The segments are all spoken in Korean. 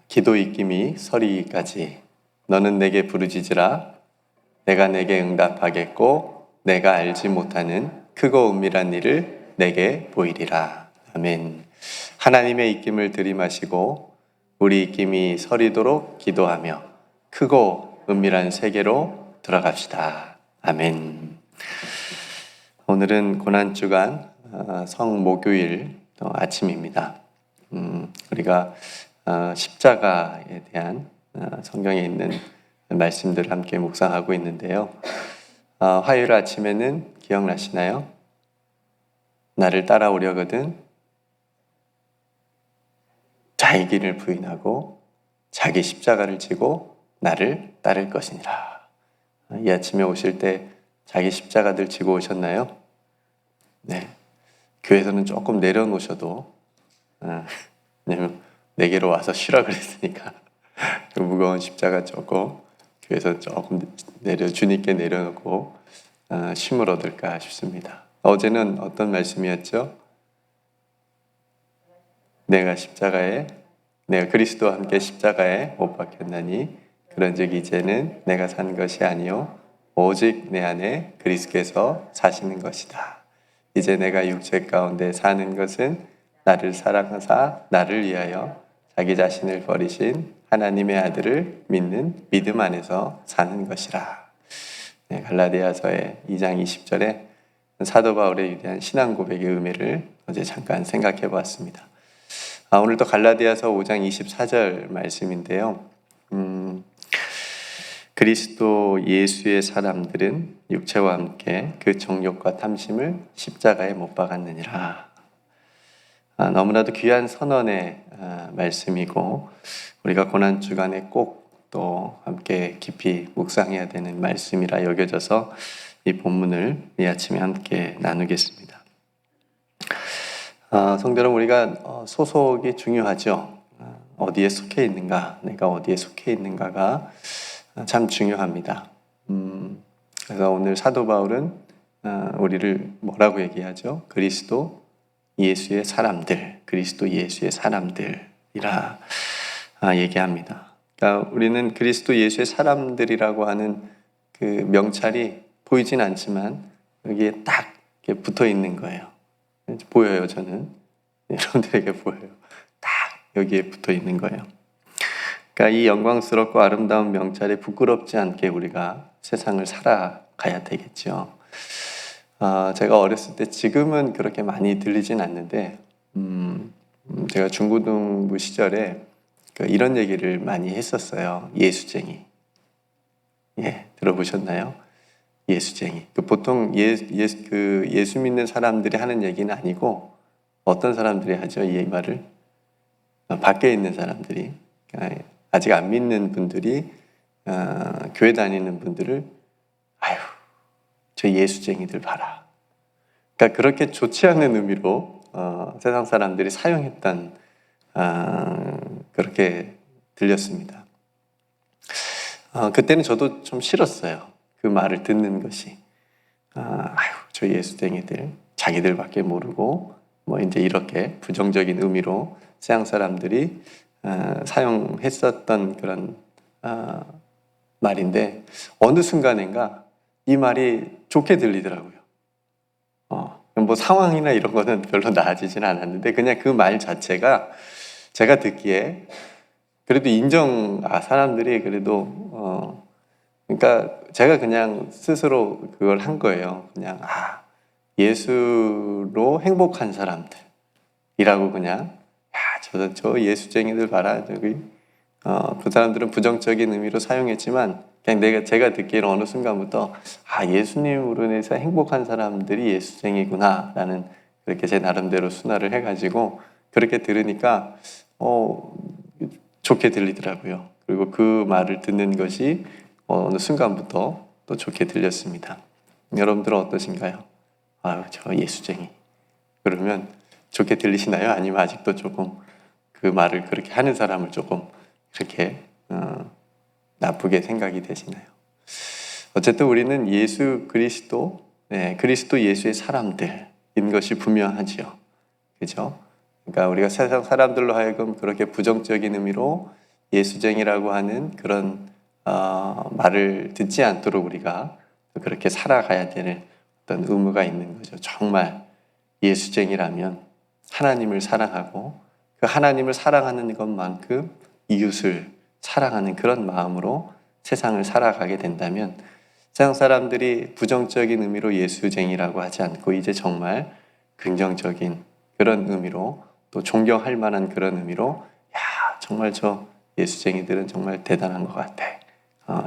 기도 입김이 서리기까지 너는 내게 부르짖으라. 내가 내게 응답하겠고 내가 알지 못하는 크고 은밀한 일을 내게 보이리라. 아멘. 하나님의 입김을 들이마시고 우리 입김이 서리도록 기도하며 크고 은밀한 세계로 들어갑시다. 아멘. 오늘은 고난주간 성목요일 아침입니다. 우리가 십자가에 대한 성경에 있는 말씀들을 함께 묵상하고 있는데요. 화요일 아침에는 기억나시나요? 나를 따라오려거든 자기 길을 부인하고 자기 십자가를 지고 나를 따를 것이니라. 이 아침에 오실 때 자기 십자가들 지고 오셨나요? 네. 교회에서는 조금 내려놓으셔도 왜냐면 내게로 와서 쉬라 그랬으니까 그 무거운 십자가 조금 교회에서 조금 주님께 내려놓고 쉼을 얻을까 싶습니다. 어제는 어떤 말씀이었죠? 내가 그리스도와 함께 십자가에 못 박혔나니 그런즉 이제는 내가 산 것이 아니요 오직 내 안에 그리스도께서 사시는 것이다. 이제 내가 육체 가운데 사는 것은 나를 사랑하사 나를 위하여 자기 자신을 버리신 하나님의 아들을 믿는 믿음 안에서 사는 것이라. 네, 갈라디아서의 2장 20절에 사도 바울의 위대한 신앙 고백의 의미를 어제 잠깐 생각해 보았습니다. 오늘도 갈라디아서 5장 24절 말씀인데요. 그리스도 예수의 사람들은 육체와 함께 그 정욕과 탐심을 십자가에 못 박았느니라. 너무나도 귀한 선언의 말씀이고 우리가 고난주간에 꼭 또 함께 깊이 묵상해야 되는 말씀이라 여겨져서 이 본문을 이 아침에 함께 나누겠습니다. 성도 여러분, 우리가 소속이 중요하죠. 어디에 속해 있는가, 내가 어디에 속해 있는가가 참 중요합니다. 그래서 오늘 사도 바울은 우리를 뭐라고 얘기하죠? 그리스도 예수의 사람들, 그리스도 예수의 사람들이라 얘기합니다. 그러니까 우리는 그리스도 예수의 사람들이라고 하는 그 명찰이 보이진 않지만 여기에 딱 붙어 있는 거예요. 보여요, 저는. 여러분들에게 보여요. 딱 여기에 붙어 있는 거예요. 그러니까 이 영광스럽고 아름다운 명찰에 부끄럽지 않게 우리가 세상을 살아가야 되겠죠. 제가 어렸을 때 지금은 그렇게 많이 들리진 않는데 제가 중고등부 시절에 이런 얘기를 많이 했었어요. 예수쟁이. 들어보셨나요? 예수쟁이. 보통 예수 믿는 사람들이 하는 얘기는 아니고 어떤 사람들이 하죠? 이 말을 밖에 있는 사람들이 아직 안 믿는 분들이 교회 다니는 분들을 아유 저 예수쟁이들 봐라. 그러니까 그렇게 좋지 않은 의미로 세상 사람들이 사용했던 그렇게 들렸습니다. 그때는 저도 좀 싫었어요. 그 말을 듣는 것이. 아유 저 예수쟁이들 자기들밖에 모르고 뭐 이제 이렇게 부정적인 의미로 세상 사람들이 사용했었던 그런 말인데 어느 순간인가 이 말이 좋게 들리더라고요. 뭐 상황이나 이런 거는 별로 나아지진 않았는데 그냥 그 말 자체가 제가 듣기에 그래도 사람들이 그래도 그러니까 제가 그냥 스스로 그걸 한 거예요. 그냥 예수로 행복한 사람들이라고 그냥 저 예수쟁이들 봐라 저기 그 사람들은 부정적인 의미로 사용했지만 그냥 제가 듣기에는 어느 순간부터 예수님으로 인해서 행복한 사람들이 예수쟁이구나 라는 그렇게 제 나름대로 순화를 해가지고 그렇게 들으니까 좋게 들리더라고요. 그리고 그 말을 듣는 것이 어느 순간부터 또 좋게 들렸습니다. 여러분들은 어떠신가요? 저 예수쟁이 그러면 좋게 들리시나요? 아니면 아직도 조금 그 말을 그렇게 하는 사람을 조금 그렇게 나쁘게 생각이 되시나요? 어쨌든 우리는 그리스도 예수의 사람들인 것이 분명하죠. 그죠? 그러니까 우리가 세상 사람들로 하여금 그렇게 부정적인 의미로 예수쟁이라고 하는 그런 말을 듣지 않도록 우리가 그렇게 살아가야 될 어떤 의무가 있는 거죠. 정말 예수쟁이라면 하나님을 사랑하고 그 하나님을 사랑하는 것만큼 이웃을 사랑하는 그런 마음으로 세상을 살아가게 된다면 세상 사람들이 부정적인 의미로 예수쟁이라고 하지 않고 이제 정말 긍정적인 그런 의미로 또 존경할 만한 그런 의미로 야 정말 저 예수쟁이들은 정말 대단한 것 같아.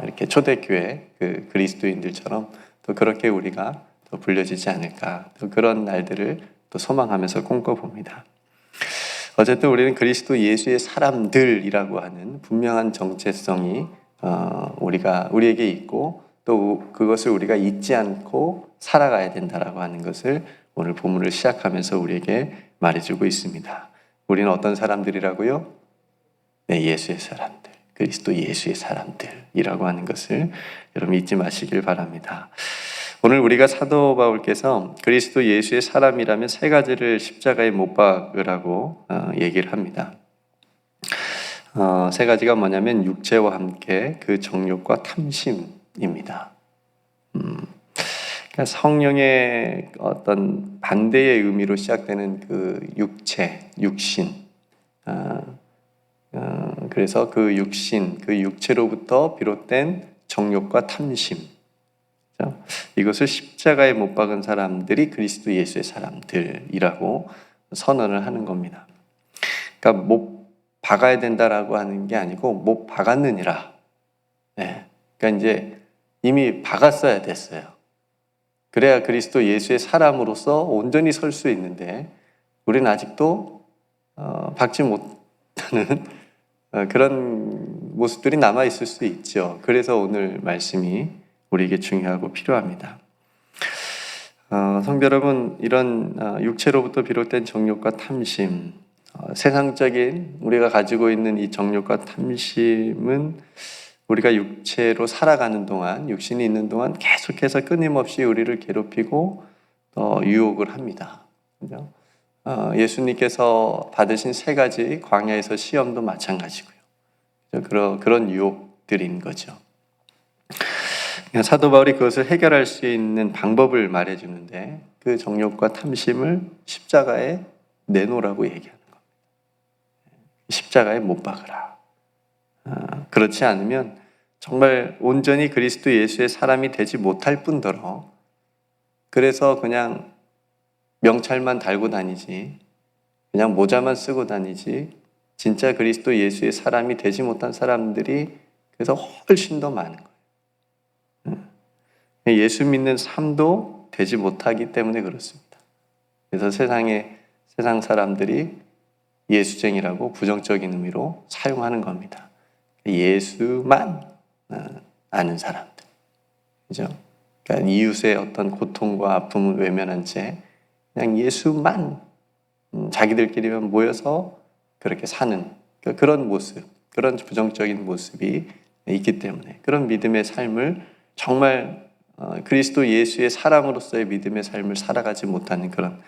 이렇게 초대교회 그 그리스도인들처럼 또 그렇게 우리가 또 불려지지 않을까 또 그런 날들을 또 소망하면서 꿈꿔봅니다. 어쨌든 우리는 그리스도 예수의 사람들이라고 하는 분명한 정체성이 우리에게 있고 또 그것을 우리가 잊지 않고 살아가야 된다라고 하는 것을 오늘 본문을 시작하면서 우리에게 말해주고 있습니다. 우리는 어떤 사람들이라고요? 네, 예수의 사람들, 그리스도 예수의 사람들이라고 하는 것을 여러분 잊지 마시길 바랍니다. 오늘 우리가 사도 바울께서 그리스도 예수의 사람이라면 세 가지를 십자가에 못 박으라고 얘기를 합니다. 세 가지가 뭐냐면 육체와 함께 그 정욕과 탐심입니다. 그러니까 성령의 어떤 반대의 의미로 시작되는 그 육체, 육신. 그래서 그 육신, 그 육체로부터 비롯된 정욕과 탐심. 이것을 십자가에 못 박은 사람들이 그리스도 예수의 사람들이라고 선언을 하는 겁니다. 그러니까 못 박아야 된다라고 하는 게 아니고 못 박았느니라. 네. 그러니까 이제 이미 박았어야 됐어요. 그래야 그리스도 예수의 사람으로서 온전히 설 수 있는데 우리는 아직도 박지 못하는 그런 모습들이 남아 있을 수 있죠. 그래서 오늘 말씀이 우리에게 중요하고 필요합니다. 성도 여러분, 이런 육체로부터 비롯된 정욕과 탐심, 세상적인 우리가 가지고 있는 이 정욕과 탐심은 우리가 육체로 살아가는 동안, 육신이 있는 동안 계속해서 끊임없이 우리를 괴롭히고 유혹을 합니다. 그죠? 예수님께서 받으신 세 가지 광야에서 시험도 마찬가지고요. 그런 유혹들인 거죠. 사도 바울이 그것을 해결할 수 있는 방법을 말해주는데 그 정욕과 탐심을 십자가에 내놓으라고 얘기하는 겁니다. 십자가에 못 박으라. 그렇지 않으면 정말 온전히 그리스도 예수의 사람이 되지 못할 뿐더러 그래서 그냥 명찰만 달고 다니지 그냥 모자만 쓰고 다니지 진짜 그리스도 예수의 사람이 되지 못한 사람들이 그래서 훨씬 더 많은 거예요. 예수 믿는 삶도 되지 못하기 때문에 그렇습니다. 그래서 세상 사람들이 예수쟁이라고 부정적인 의미로 사용하는 겁니다. 예수만 아는 사람들. 그죠? 그러니까 이웃의 어떤 고통과 아픔을 외면한 채 그냥 예수만 자기들끼리만 모여서 그렇게 사는 그런 모습, 그런 부정적인 모습이 있기 때문에 그런 믿음의 삶을 정말 그리스도 예수의 사람으로서의 믿음의 삶을 살아가지 못하는 그런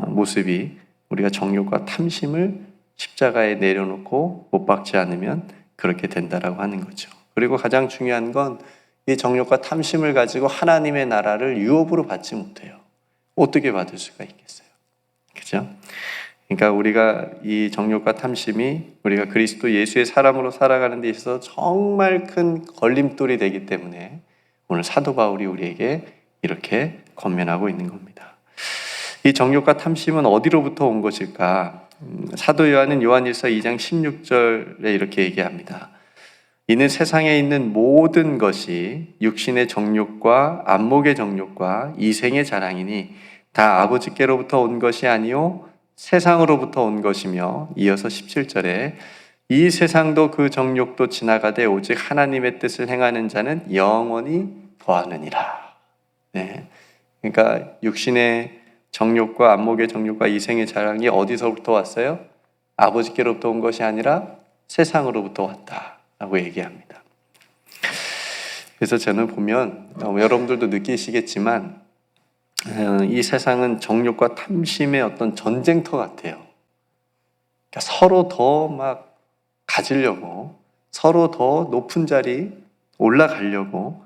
모습이 우리가 정욕과 탐심을 십자가에 내려놓고 못 박지 않으면 그렇게 된다라고 하는 거죠. 그리고 가장 중요한 건 이 정욕과 탐심을 가지고 하나님의 나라를 유업으로 받지 못해요. 어떻게 받을 수가 있겠어요? 그죠? 그러니까 우리가 이 정욕과 탐심이 우리가 그리스도 예수의 사람으로 살아가는 데 있어서 정말 큰 걸림돌이 되기 때문에 오늘 사도 바울이 우리에게 이렇게 권면하고 있는 겁니다. 이 정욕과 탐심은 어디로부터 온 것일까? 사도 요한은 요한일서 2장 16절에 이렇게 얘기합니다. 이는 세상에 있는 모든 것이 육신의 정욕과 안목의 정욕과 이생의 자랑이니 다 아버지께로부터 온 것이 아니요 세상으로부터 온 것이며 이어서 17절에 이 세상도 그 정욕도 지나가되 오직 하나님의 뜻을 행하는 자는 영원히 거하느니라. 네. 그러니까 육신의 정욕과 안목의 정욕과 이생의 자랑이 어디서부터 왔어요? 아버지께로부터 온 것이 아니라 세상으로부터 왔다라고 얘기합니다. 그래서 저는 보면 여러분들도 느끼시겠지만 이 세상은 정욕과 탐심의 어떤 전쟁터 같아요. 그러니까 서로 더 막 가지려고, 서로 더 높은 자리 올라가려고,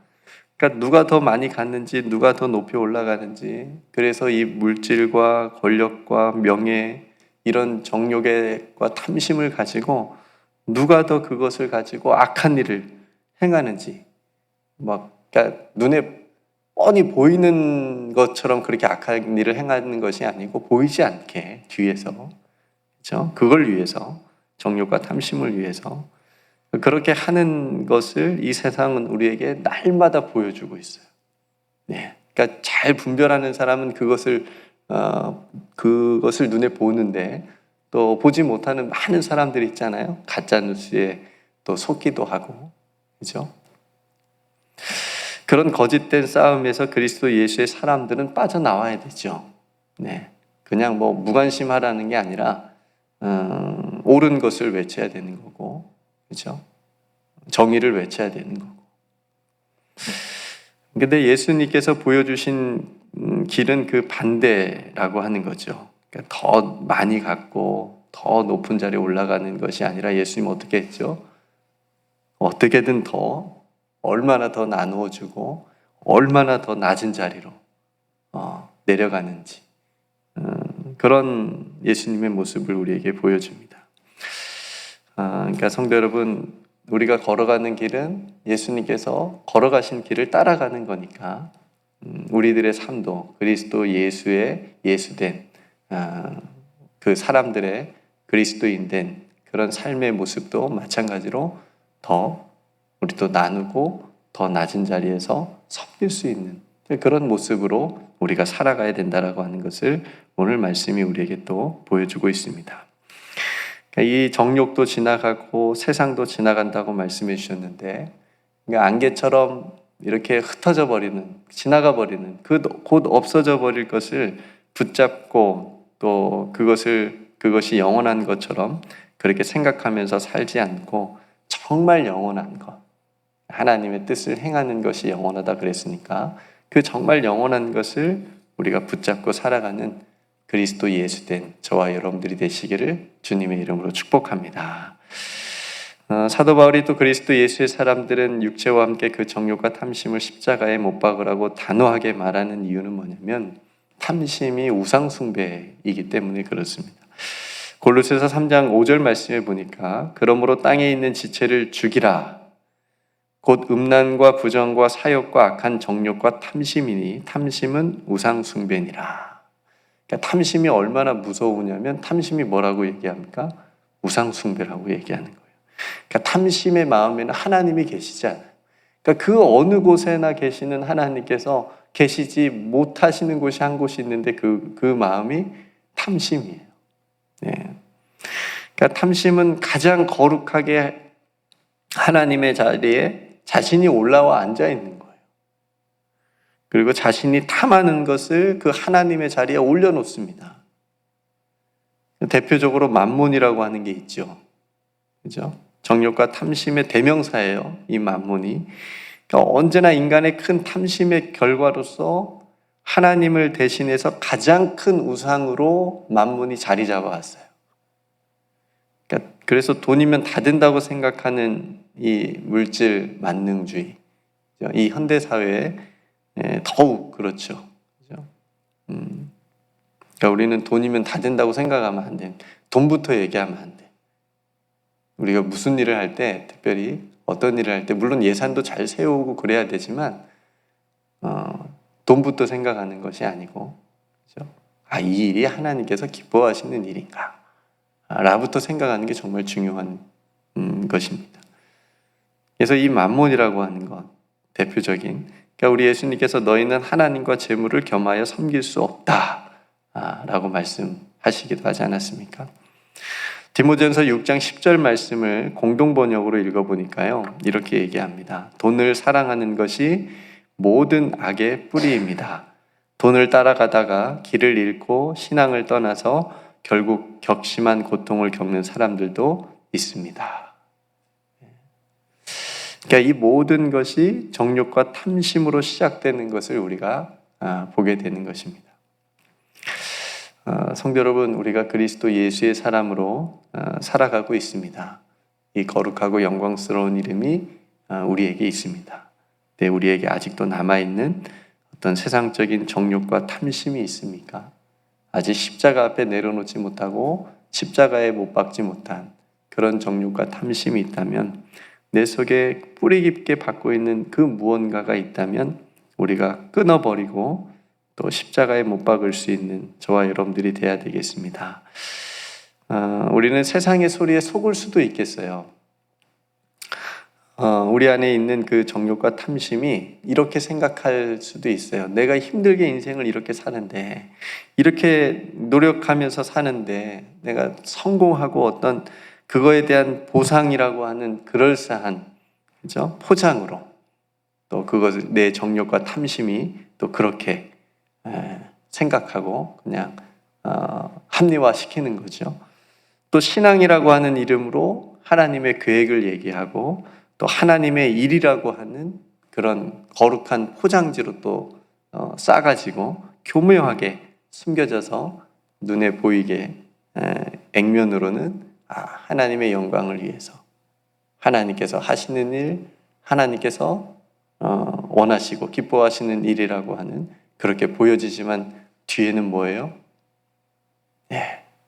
그러니까 누가 더 많이 갔는지, 누가 더 높이 올라가는지, 그래서 이 물질과 권력과 명예, 이런 정욕과 탐심을 가지고 누가 더 그것을 가지고 악한 일을 행하는지, 그러니까 눈에 뻔히 보이는 것처럼 그렇게 악한 일을 행하는 것이 아니고 보이지 않게 뒤에서, 그렇죠? 그걸 위해서, 정욕과 탐심을 위해서 그렇게 하는 것을 이 세상은 우리에게 날마다 보여주고 있어요. 네. 그러니까 잘 분별하는 사람은 그것을 눈에 보는데, 또 보지 못하는 많은 사람들이 있잖아요. 가짜 뉴스에 또 속기도 하고, 그렇죠? 그런 거짓된 싸움에서 그리스도 예수의 사람들은 빠져나와야 되죠. 네. 그냥 무관심하라는 게 아니라 옳은 것을 외쳐야 되는 거고, 그렇죠? 정의를 외쳐야 되는 거고. 근데 예수님께서 보여주신 길은 그 반대라고 하는 거죠. 그러니까 더 많이 갖고 더 높은 자리에 올라가는 것이 아니라, 예수님 어떻게 했죠? 어떻게든 얼마나 더 나누어 주고 얼마나 더 낮은 자리로 내려가는지, 그런 예수님의 모습을 우리에게 보여줍니다. 그러니까 성도 여러분, 우리가 걸어가는 길은 예수님께서 걸어가신 길을 따라가는 거니까, 우리들의 삶도 그리스도 예수의 예수된 그 사람들의 그리스도인된 그런 삶의 모습도 마찬가지로 우리도 나누고 더 낮은 자리에서 섬길 수 있는 그런 모습으로 우리가 살아가야 된다라고 하는 것을 오늘 말씀이 우리에게 또 보여주고 있습니다. 이 정욕도 지나가고 세상도 지나간다고 말씀해 주셨는데, 그러니까 안개처럼 이렇게 흩어져 버리는, 지나가 버리는, 곧 없어져 버릴 것을 붙잡고 또 그것이 영원한 것처럼 그렇게 생각하면서 살지 않고, 정말 영원한 것, 하나님의 뜻을 행하는 것이 영원하다 그랬으니까 그 정말 영원한 것을 우리가 붙잡고 살아가는 그리스도 예수된 저와 여러분들이 되시기를 주님의 이름으로 축복합니다. 사도 바울이 또 그리스도 예수의 사람들은 육체와 함께 그 정욕과 탐심을 십자가에 못 박으라고 단호하게 말하는 이유는 뭐냐면, 탐심이 우상 숭배이기 때문에 그렇습니다. 골로새서 3장 5절 말씀에 보니까, 그러므로 땅에 있는 지체를 죽이라. 곧 음란과 부정과 사욕과 악한 정욕과 탐심이니 탐심은 우상 숭배니라. 그러니까 탐심이 얼마나 무서우냐면, 탐심이 뭐라고 얘기합니까? 우상 숭배라고 얘기하는 거예요. 그러니까 탐심의 마음에는 하나님이 계시지 않아요. 그러니까 그 어느 곳에나 계시는 하나님께서 계시지 못하시는 곳이 한 곳이 있는데, 그 마음이 탐심이에요. 네. 그러니까 탐심은 가장 거룩하게 하나님의 자리에 자신이 올라와 앉아 있는 거예요. 그리고 자신이 탐하는 것을 그 하나님의 자리에 올려놓습니다. 대표적으로 만몬이라고 하는 게 있죠. 그죠? 정욕과 탐심의 대명사예요, 이 만몬이. 그러니까 언제나 인간의 큰 탐심의 결과로서 하나님을 대신해서 가장 큰 우상으로 만몬이 자리 잡아왔어요. 그러니까 그래서 돈이면 다 된다고 생각하는 이 물질 만능주의, 이 현대 사회에 더욱 그렇죠. 그죠? 그러니까 우리는 돈이면 다 된다고 생각하면 안 돼. 돈부터 얘기하면 안 돼. 우리가 무슨 일을 할 때, 특별히 어떤 일을 할 때, 물론 예산도 잘 세우고 그래야 되지만 돈부터 생각하는 것이 아니고, 그죠? 이 일이 하나님께서 기뻐하시는 일인가? 라부터 생각하는 게 정말 중요한 것입니다. 그래서 이 만몬이라고 하는 것, 대표적인, 그러니까 우리 예수님께서 너희는 하나님과 재물을 겸하여 섬길 수 없다 라고 말씀하시기도 하지 않았습니까? 디모데전서 6장 10절 말씀을 공동번역으로 읽어보니까요, 이렇게 얘기합니다. 돈을 사랑하는 것이 모든 악의 뿌리입니다. 돈을 따라가다가 길을 잃고 신앙을 떠나서 결국 격심한 고통을 겪는 사람들도 있습니다. 그러니까 이 모든 것이 정욕과 탐심으로 시작되는 것을 우리가 보게 되는 것입니다. 성도 여러분, 우리가 그리스도 예수의 사람으로 살아가고 있습니다. 이 거룩하고 영광스러운 이름이 우리에게 있습니다. 네, 우리에게 아직도 남아있는 어떤 세상적인 정욕과 탐심이 있습니까? 아직 십자가 앞에 내려놓지 못하고 십자가에 못 박지 못한 그런 정욕과 탐심이 있다면, 내 속에 뿌리 깊게 박고 있는 그 무언가가 있다면 우리가 끊어버리고 또 십자가에 못 박을 수 있는 저와 여러분들이 돼야 되겠습니다. 우리는 세상의 소리에 속을 수도 있겠어요. 우리 안에 있는 그 정욕과 탐심이 이렇게 생각할 수도 있어요. 내가 힘들게 인생을 이렇게 사는데, 이렇게 노력하면서 사는데, 내가 성공하고 어떤 그거에 대한 보상이라고 하는 그럴싸한, 그죠? 포장으로 또 그것을 내 정욕과 탐심이 또 그렇게 생각하고 그냥 합리화시키는 거죠. 또 신앙이라고 하는 이름으로 하나님의 계획을 얘기하고 또 하나님의 일이라고 하는 그런 거룩한 포장지로 또 싸가지고 교묘하게 숨겨져서 눈에 보이게 액면으로는 하나님의 영광을 위해서 하나님께서 하시는 일, 하나님께서 원하시고 기뻐하시는 일이라고 하는, 그렇게 보여지지만 뒤에는 뭐예요?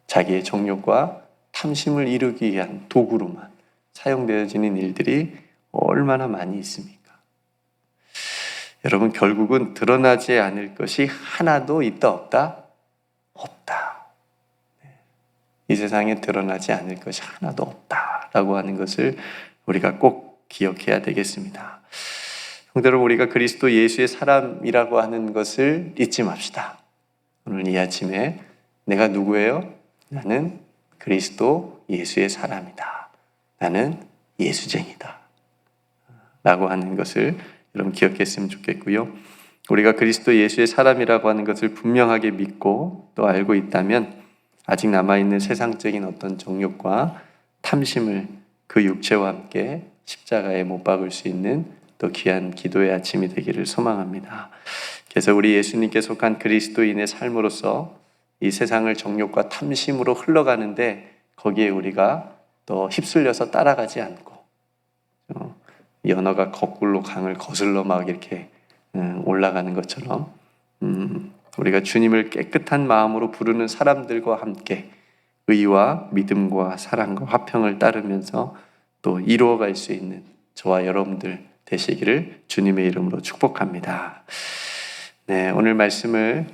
자기의 정욕과 탐심을 이루기 위한 도구로만 사용되어지는 일들이 얼마나 많이 있습니까? 여러분, 결국은 드러나지 않을 것이 하나도 있다 없다? 없다. 이 세상에 드러나지 않을 것이 하나도 없다라고 하는 것을 우리가 꼭 기억해야 되겠습니다. 형제들, 우리가 그리스도 예수의 사람이라고 하는 것을 잊지 맙시다. 오늘 이 아침에 내가 누구예요? 나는 그리스도 예수의 사람이다. 나는 예수쟁이다. 라고 하는 것을 여러분 기억했으면 좋겠고요. 우리가 그리스도 예수의 사람이라고 하는 것을 분명하게 믿고 또 알고 있다면, 아직 남아있는 세상적인 어떤 정욕과 탐심을 그 육체와 함께 십자가에 못 박을 수 있는 또 귀한 기도의 아침이 되기를 소망합니다. 그래서 우리 예수님께 속한 그리스도인의 삶으로서 이 세상을 정욕과 탐심으로 흘러가는데, 거기에 우리가 또 휩쓸려서 따라가지 않고, 연어가 거꾸로 강을 거슬러 막 이렇게 올라가는 것처럼 우리가 주님을 깨끗한 마음으로 부르는 사람들과 함께 의와 믿음과 사랑과 화평을 따르면서 또 이루어갈 수 있는 저와 여러분들 되시기를 주님의 이름으로 축복합니다. 네, 오늘 말씀을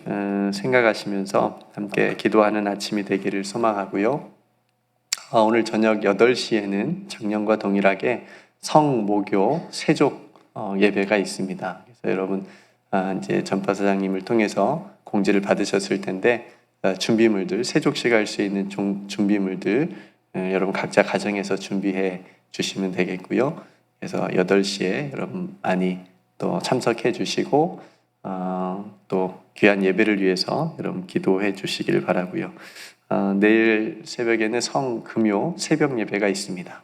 생각하시면서 함께 기도하는 아침이 되기를 소망하고요. 오늘 저녁 8시에는 작년과 동일하게 성모교 세족 예배가 있습니다. 그래서 여러분 이제 전파사장님을 통해서 공지를 받으셨을 텐데, 준비물들, 세족식 할 수 있는 준비물들 여러분 각자 가정에서 준비해 주시면 되겠고요. 그래서 8시에 여러분 많이 또 참석해 주시고 또 귀한 예배를 위해서 여러분 기도해 주시기를 바라고요. 내일 새벽에는 성금요 새벽 예배가 있습니다.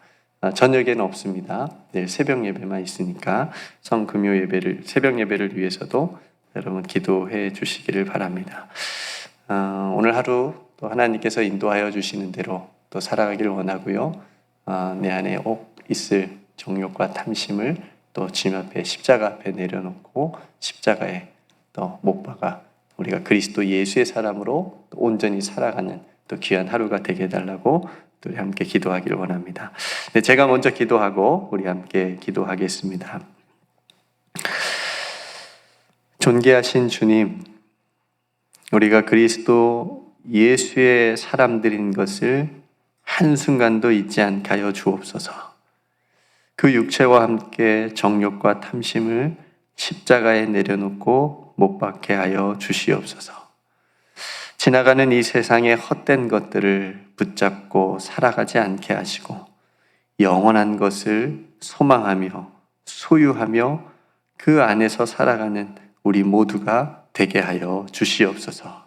저녁에는 없습니다. 내일 새벽 예배만 있으니까 성금요 예배를, 새벽 예배를 위해서도 여러분 기도해 주시기를 바랍니다. 오늘 하루 또 하나님께서 인도하여 주시는 대로 또 살아가기를 원하고요. 내 안에 꼭 있을 정욕과 탐심을 또 주님 앞에 십자가 앞에 내려놓고 십자가에 또 못 박아 우리가 그리스도 예수의 사람으로 또 온전히 살아가는 또 귀한 하루가 되게 해달라고 또 우리 함께 기도하기를 원합니다. 네, 제가 먼저 기도하고 우리 함께 기도하겠습니다. 존귀하신 주님, 우리가 그리스도 예수의 사람들인 것을 한순간도 잊지 않게 하여 주옵소서. 그 육체와 함께 정욕과 탐심을 십자가에 내려놓고 못 박게 하여 주시옵소서. 지나가는 이 세상의 헛된 것들을 붙잡고 살아가지 않게 하시고, 영원한 것을 소망하며 소유하며 그 안에서 살아가는 우리 모두가 되게 하여 주시옵소서.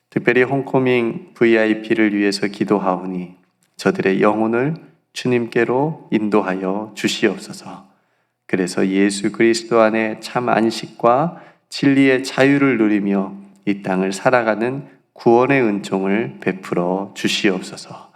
특별히 홈커밍 VIP를 위해서 기도하오니 저들의 영혼을 주님께로 인도하여 주시옵소서. 그래서 예수 그리스도 안에 참 안식과 진리의 자유를 누리며 이 땅을 살아가는 구원의 은총을 베풀어 주시옵소서.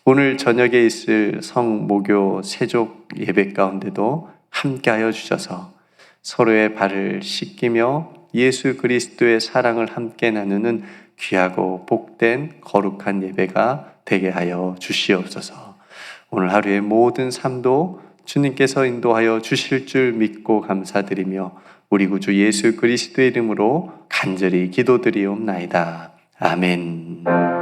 오늘 저녁에 있을 성모교 세족 예배 가운데도 함께하여 주셔서 서로의 발을 씻기며 예수 그리스도의 사랑을 함께 나누는 귀하고 복된 거룩한 예배가 되게 하여 주시옵소서. 오늘 하루의 모든 삶도 주님께서 인도하여 주실 줄 믿고 감사드리며 우리 구주 예수 그리스도의 이름으로 간절히 기도드리옵나이다. 아멘.